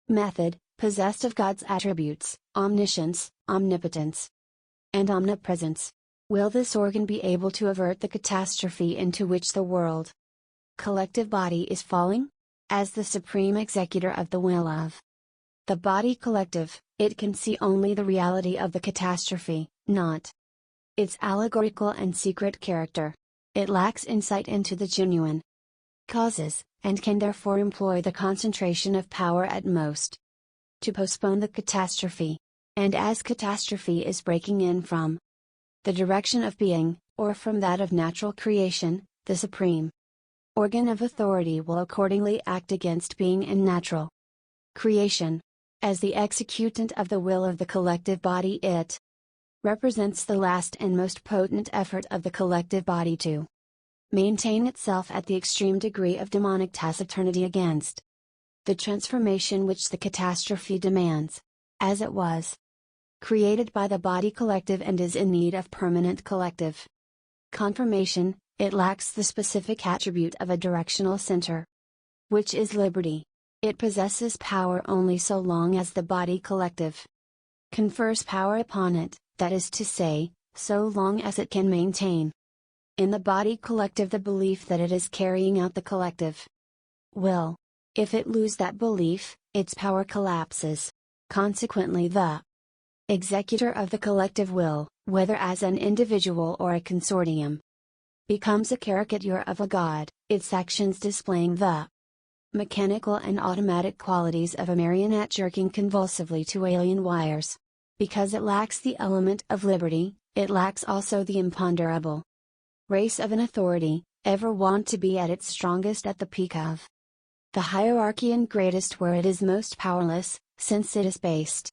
[SPEAKER 1] method, possessed of God's attributes, omniscience, omnipotence, and omnipresence. Will this organ be able to avert the catastrophe into which the world collective body is falling? As the supreme executor of the will of the body collective, it can see only the reality of the catastrophe, not its allegorical and secret character. It lacks insight into the genuine causes, and can therefore employ the concentration of power at most to postpone the catastrophe. And as catastrophe is breaking in from the direction of being, or from that of natural creation, the supreme organ of authority will accordingly act against being and natural creation. As the executant of the will of the collective body, it represents the last and most potent effort of the collective body to maintain itself at the extreme degree of demonic taciturnity against the transformation which the catastrophe demands. as it was created by the body collective and is in need of permanent collective confirmation. It lacks the specific attribute of a directional center, which is liberty. It possesses power only so long as the body collective confers power upon it, that is to say, so long as it can maintain in the body collective the belief that it is carrying out the collective will. If it lose that belief, its power collapses. Consequently, the executor of the collective will, whether as an individual or a consortium, becomes a caricature of a god, its actions displaying the mechanical and automatic qualities of a marionette jerking convulsively to alien wires. Because it lacks the element of liberty, it lacks also the imponderable race of an authority, ever wont to be at its strongest at the peak of the hierarchy and greatest where it is most powerless, since it is based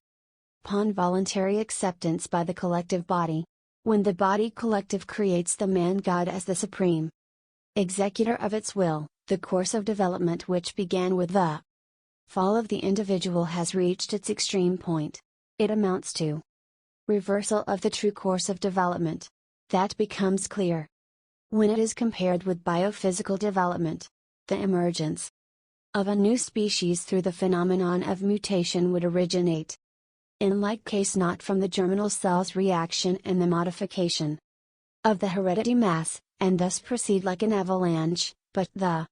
[SPEAKER 1] upon voluntary acceptance by the collective body. When the body collective creates the man-god as the supreme executor of its will, the course of development which began with the fall of the individual has reached its extreme point. It amounts to reversal of the true course of development. That becomes clear when it is compared with biophysical development. The emergence of a new species through the phenomenon of mutation would originate in like case not from the germinal cell's reaction and the modification of the heredity mass, and thus proceed like an avalanche, but the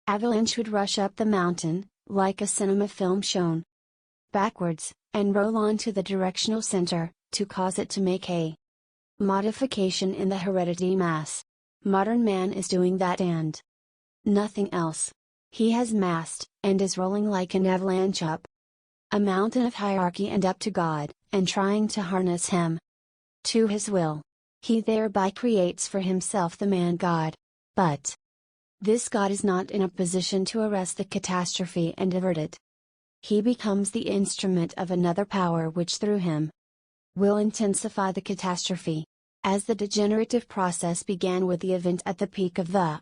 [SPEAKER 1] avalanche would rush up the mountain, like a cinema film shown backwards, and roll on to the directional center, to cause it to make a modification in the heredity mass. Modern man is doing that and nothing else. He has massed, and is rolling like an avalanche up a mountain of hierarchy and up to God, and trying to harness him to his will. He thereby creates for himself the man-god. But this God is not in a position to arrest the catastrophe and avert it. He becomes the instrument of another power which through him will intensify the catastrophe. As the degenerative process began with the event at the peak of the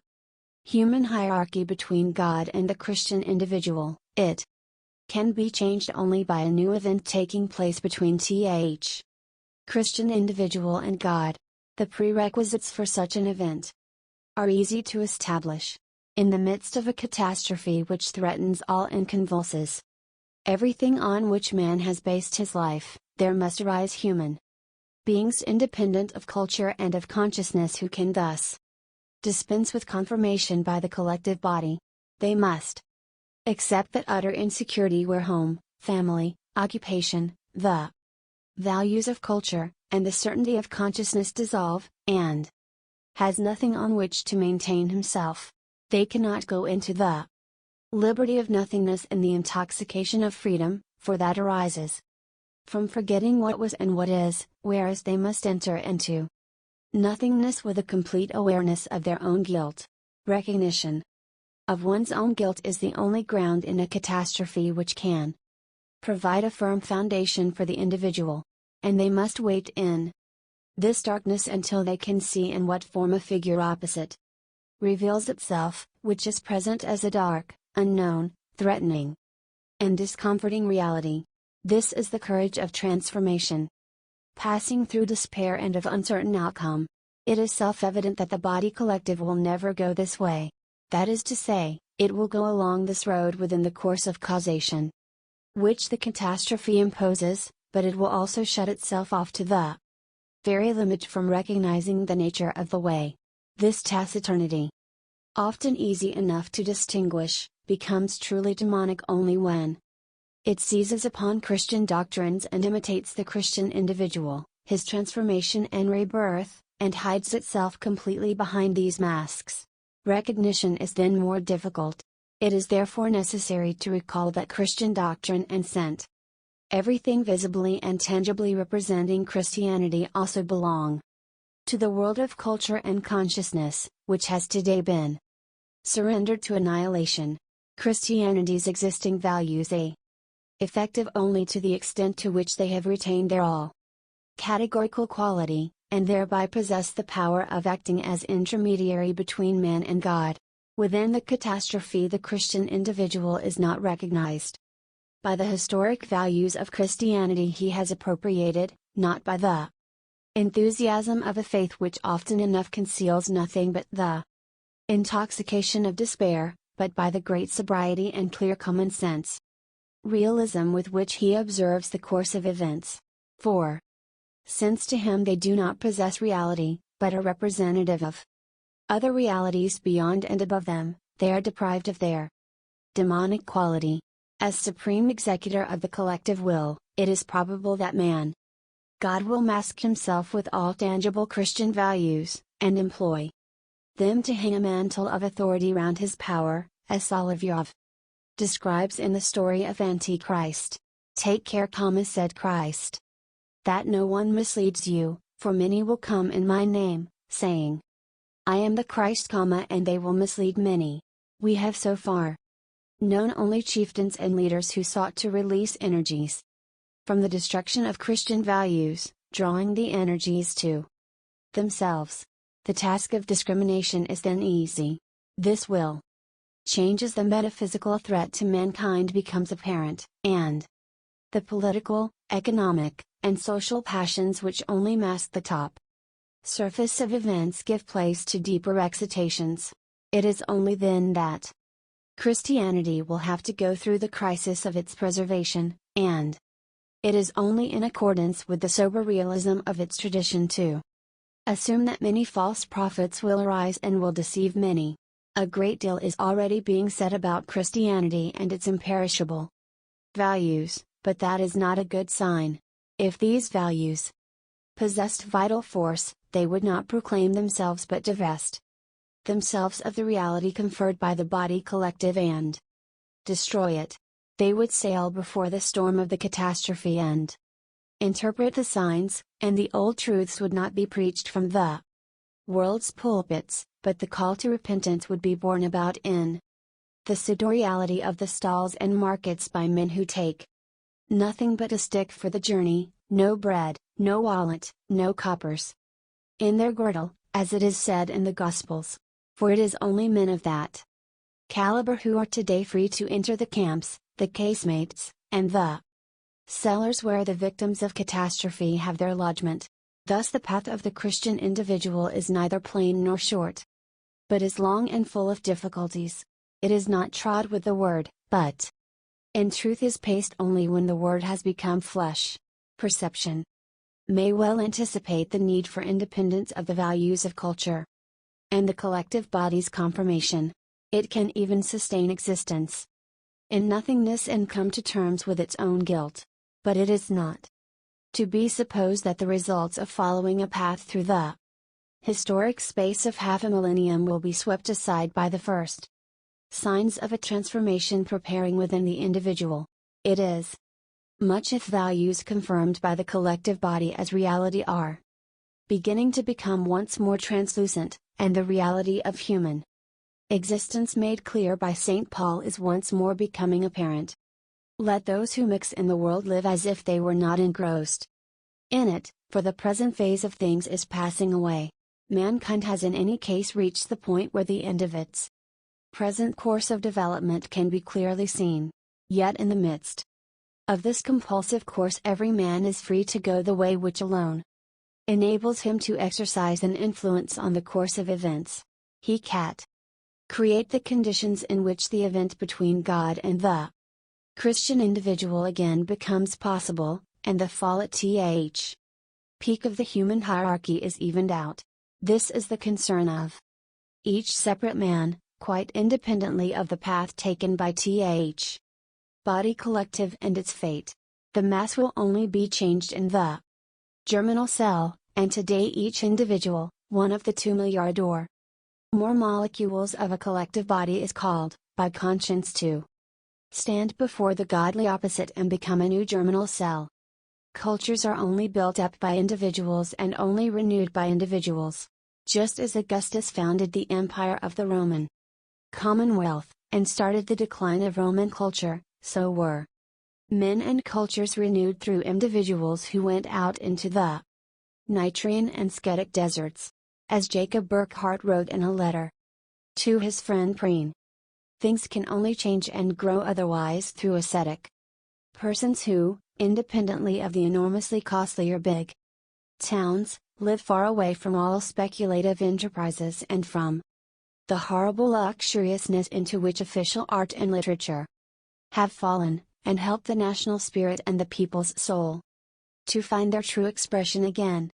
[SPEAKER 1] human hierarchy between God and the Christian individual, it can be changed only by a new event taking place between th. Christian individual and God. The prerequisites for such an event are easy to establish. In the midst of a catastrophe which threatens all and convulses everything on which man has based his life, there must arise human beings independent of culture and of consciousness who can thus dispense with confirmation by the collective body. They must accept that utter insecurity where home, family, occupation, the values of culture, and the certainty of consciousness dissolve, and has nothing on which to maintain himself. They cannot go into the liberty of nothingness and the intoxication of freedom, for that arises from forgetting what was and what is, whereas they must enter into nothingness with a complete awareness of their own guilt. Recognition of one's own guilt is the only ground in a catastrophe which can provide a firm foundation for the individual, and they must wait in this darkness until they can see in what form a figure opposite reveals itself, which is present as a dark, unknown, threatening, and discomforting reality. This is the courage of transformation. Passing through despair and of uncertain outcome, it is self-evident that the body collective will never go this way. That is to say, it will go along this road within the course of causation, which the catastrophe imposes, but it will also shut itself off to the very limit from recognizing the nature of the way. This taciturnity, often easy enough to distinguish, becomes truly demonic only when it seizes upon Christian doctrines and imitates the Christian individual, his transformation and rebirth, and hides itself completely behind these masks. Recognition is then more difficult. It is therefore necessary to recall that Christian doctrine and scent, everything visibly and tangibly representing Christianity, also belong to the world of culture and consciousness, which has today been surrendered to annihilation. Christianity's existing values are effective only to the extent to which they have retained their all categorical quality, and thereby possess the power of acting as intermediary between man and God. Within the catastrophe, the Christian individual is not recognized by the historic values of Christianity he has appropriated, not by the enthusiasm of a faith which often enough conceals nothing but the intoxication of despair, but by the great sobriety and clear common sense realism with which he observes the course of events. 4. Since to him they do not possess reality, but are representative of other realities beyond and above them, they are deprived of their demonic quality. As supreme executor of the collective will, it is probable that man, God will mask himself with all tangible Christian values, and employ them to hang a mantle of authority round his power, as Solovyov describes in the story of Antichrist. Take care, said Christ, that no one misleads you, for many will come in my name, saying, I am the Christ, and they will mislead many. We have so far known only chieftains and leaders who sought to release energies from the destruction of Christian values, drawing the energies to themselves. The task of discrimination is then easy. This will change as the metaphysical threat to mankind becomes apparent, and the political, economic, and social passions which only mask the top surface of events give place to deeper excitations. It is only then that Christianity will have to go through the crisis of its preservation, and it is only in accordance with the sober realism of its tradition to assume that many false prophets will arise and will deceive many. A great deal is already being said about Christianity and its imperishable values, but that is not a good sign. If these values possessed vital force, they would not proclaim themselves but divest themselves of the reality conferred by the body collective and destroy it. They would sail before the storm of the catastrophe and interpret the signs, and the old truths would not be preached from the world's pulpits, but the call to repentance would be borne about in the pseudo-reality of the stalls and markets by men who take nothing but a stick for the journey, no bread, no wallet, no coppers in their girdle, as it is said in the Gospels. For it is only men of that caliber who are today free to enter the camps, the casemates, and the cellars where the victims of catastrophe have their lodgment. Thus the path of the Christian individual is neither plain nor short, but is long and full of difficulties. It is not trod with the word, but in truth is paced only when the word has become flesh. Perception may well anticipate the need for independence of the values of culture and the collective body's confirmation. It can even sustain existence in nothingness and come to terms with its own guilt. But it is not to be supposed that the results of following a path through the historic space of half a millennium will be swept aside by the first signs of a transformation preparing within the individual. It is much if values confirmed by the collective body as reality are beginning to become once more translucent, and the reality of human existence made clear by St. Paul is once more becoming apparent. Let those who mix in the world live as if they were not engrossed in it, for the present phase of things is passing away. Mankind has in any case reached the point where the end of its present course of development can be clearly seen. Yet in the midst of this compulsive course every man is free to go the way which alone enables him to exercise an influence on the course of events. He can't create the conditions in which the event between God and the Christian individual again becomes possible, and the fall at the peak of the human hierarchy is evened out. This is the concern of each separate man, quite independently of the path taken by the body collective and its fate. The mass will only be changed in the germinal cell, and today each individual, one of the 2 milliard or more molecules of a collective body is called, by conscience to stand before the godly opposite and become a new germinal cell. Cultures are only built up by individuals and only renewed by individuals. Just as Augustus founded the empire of the Roman Commonwealth, and started the decline of Roman culture, so were men and cultures renewed through individuals who went out into the Nitrian and Scetic deserts. As Jacob Burckhardt wrote in a letter to his friend Preen, things can only change and grow otherwise through ascetic Persons who, independently of the enormously costlier big towns, live far away from all speculative enterprises and from the horrible luxuriousness into which official art and literature have fallen, and help the national spirit and the people's soul to find their true expression again.